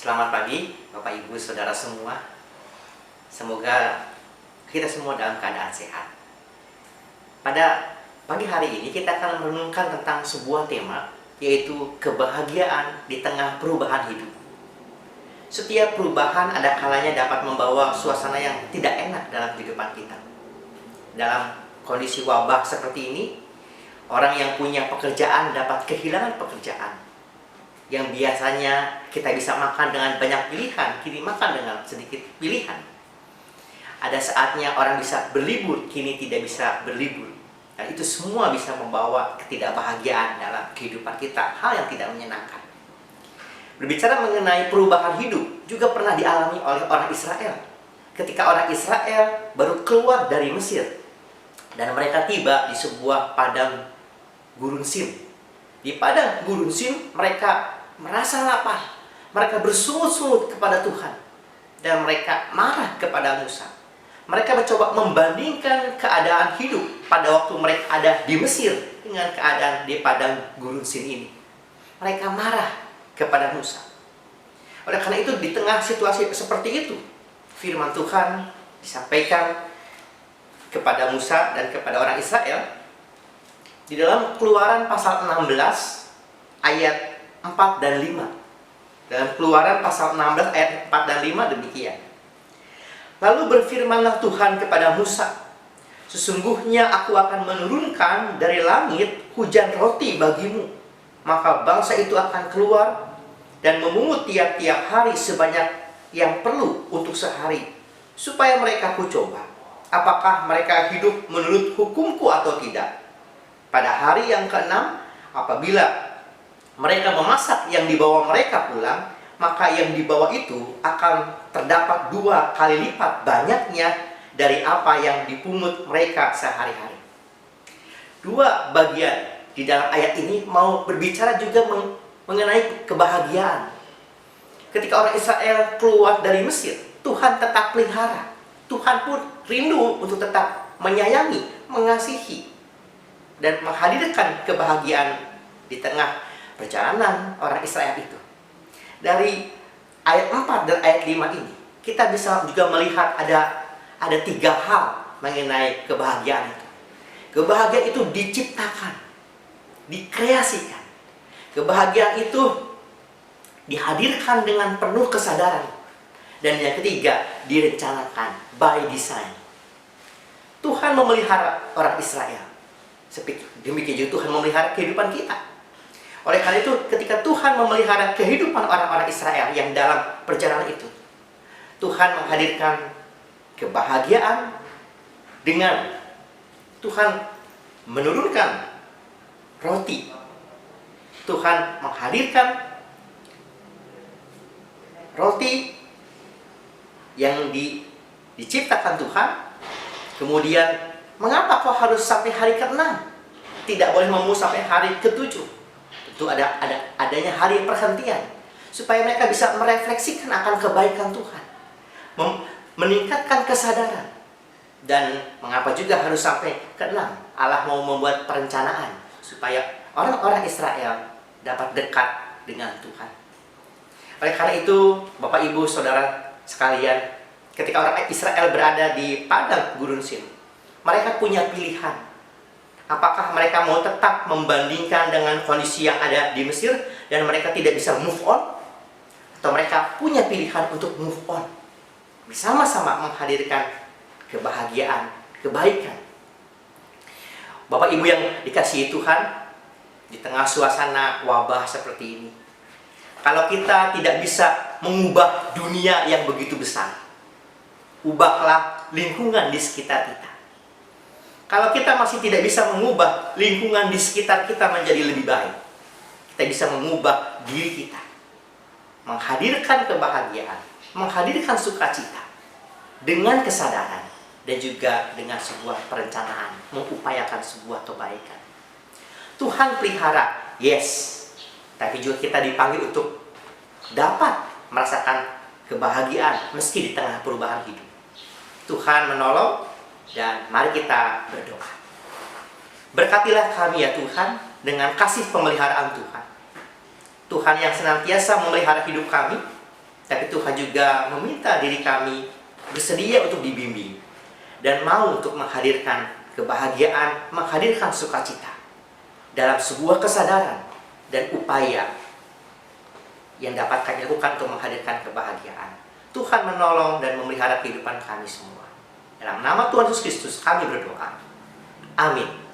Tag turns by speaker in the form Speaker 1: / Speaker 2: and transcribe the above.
Speaker 1: Selamat pagi Bapak Ibu Saudara semua. Semoga kita semua dalam keadaan sehat. Pada pagi hari ini kita akan merenungkan tentang sebuah tema, yaitu kebahagiaan di tengah perubahan hidup. Setiap perubahan ada kalanya dapat membawa suasana yang tidak enak dalam kehidupan kita. Dalam kondisi wabah seperti ini, orang yang punya pekerjaan dapat kehilangan pekerjaan. Yang biasanya kita bisa makan dengan banyak pilihan, kini makan dengan sedikit pilihan. Ada saatnya orang bisa berlibur, kini tidak bisa berlibur. Dan itu semua bisa membawa ketidakbahagiaan dalam kehidupan kita, hal yang tidak menyenangkan. Berbicara mengenai perubahan hidup, juga pernah dialami oleh orang Israel. Ketika orang Israel baru keluar dari Mesir, dan mereka tiba di sebuah padang gurun Sin. Di padang gurun Sin, mereka merasa lapar. Mereka bersungut-sungut kepada Tuhan. Dan mereka marah kepada Musa. Mereka mencoba membandingkan keadaan hidup pada waktu mereka ada di Mesir dengan keadaan di padang gurun Sin ini. Mereka marah kepada Musa. Oleh karena itu, di tengah situasi seperti itu, firman Tuhan disampaikan kepada Musa dan kepada orang Israel di dalam Keluaran pasal 16 ayat 4 dan 5. Dalam Keluaran pasal 16 ayat 4 dan 5 demikian. Lalu berfirmanlah Tuhan kepada Musa, sesungguhnya aku akan menurunkan dari langit hujan roti bagimu. Maka bangsa itu akan keluar dan memungut tiap-tiap hari sebanyak yang perlu untuk sehari, supaya mereka kucoba apakah mereka hidup menurut hukumku atau tidak. Pada hari yang ke-6, apabila mereka memasak yang dibawa mereka pulang, maka yang dibawa itu akan terdapat 2 kali lipat banyaknya dari apa yang dipungut mereka sehari-hari. 2 bagian di dalam ayat ini mau berbicara juga mengenai kebahagiaan. Ketika orang Israel keluar dari Mesir, Tuhan tetap pelihara. Tuhan pun rindu untuk tetap menyayangi, mengasihi, dan menghadirkan kebahagiaan di tengah perjalanan orang Israel itu. Dari ayat 4 dan ayat 5 ini, kita bisa juga melihat ada 3 hal mengenai kebahagiaan itu. Kebahagiaan itu diciptakan, dikreasikan. Kebahagiaan itu dihadirkan dengan penuh kesadaran. Dan yang ketiga, direncanakan, by design. Tuhan memelihara orang Israel. Demikian juga Tuhan memelihara kehidupan kita. Oleh karena itu, ketika Tuhan memelihara kehidupan orang-orang Israel yang dalam perjalanan itu, Tuhan menghadirkan kebahagiaan dengan Tuhan menurunkan roti. Tuhan menghadirkan roti yang diciptakan Tuhan. Kemudian, mengapa kok harus sampai hari ke-6? Tidak boleh memungut sampai hari ke-7. Itu adanya hari perhentian, supaya mereka bisa merefleksikan akan kebaikan Tuhan, meningkatkan kesadaran. Dan mengapa juga harus sampai ke-6? Allah mau membuat perencanaan supaya orang-orang Israel dapat dekat dengan Tuhan. Oleh karena itu, Bapak Ibu Saudara sekalian, ketika orang Israel berada di padang gurun Sin, mereka punya pilihan. Apakah mereka mau tetap membandingkan dengan kondisi yang ada di Mesir dan mereka tidak bisa move on? Atau mereka punya pilihan untuk move on, bersama-sama menghadirkan kebahagiaan, kebaikan. Bapak Ibu yang dikasihi Tuhan, di tengah suasana wabah seperti ini, kalau kita tidak bisa mengubah dunia yang begitu besar, ubahlah lingkungan di sekitar kita. Kalau kita masih tidak bisa mengubah lingkungan di sekitar kita menjadi lebih baik, kita bisa mengubah diri kita, menghadirkan kebahagiaan, menghadirkan sukacita dengan kesadaran dan juga dengan sebuah perencanaan, mengupayakan sebuah kebaikan. Tuhan pelihara, yes, tapi juga kita dipanggil untuk dapat merasakan kebahagiaan meski di tengah perubahan hidup. Tuhan menolong. Dan mari kita berdoa. Berkatilah kami ya Tuhan dengan kasih pemeliharaan Tuhan. Tuhan yang senantiasa memelihara hidup kami, Tapi Tuhan juga meminta diri kami bersedia untuk dibimbing dan mau untuk menghadirkan kebahagiaan, menghadirkan sukacita dalam sebuah kesadaran dan upaya yang dapat kami lakukan untuk menghadirkan kebahagiaan. Tuhan menolong dan memelihara kehidupan kami semua. Dalam nama Tuhan Yesus Kristus kami berdoa. Amin.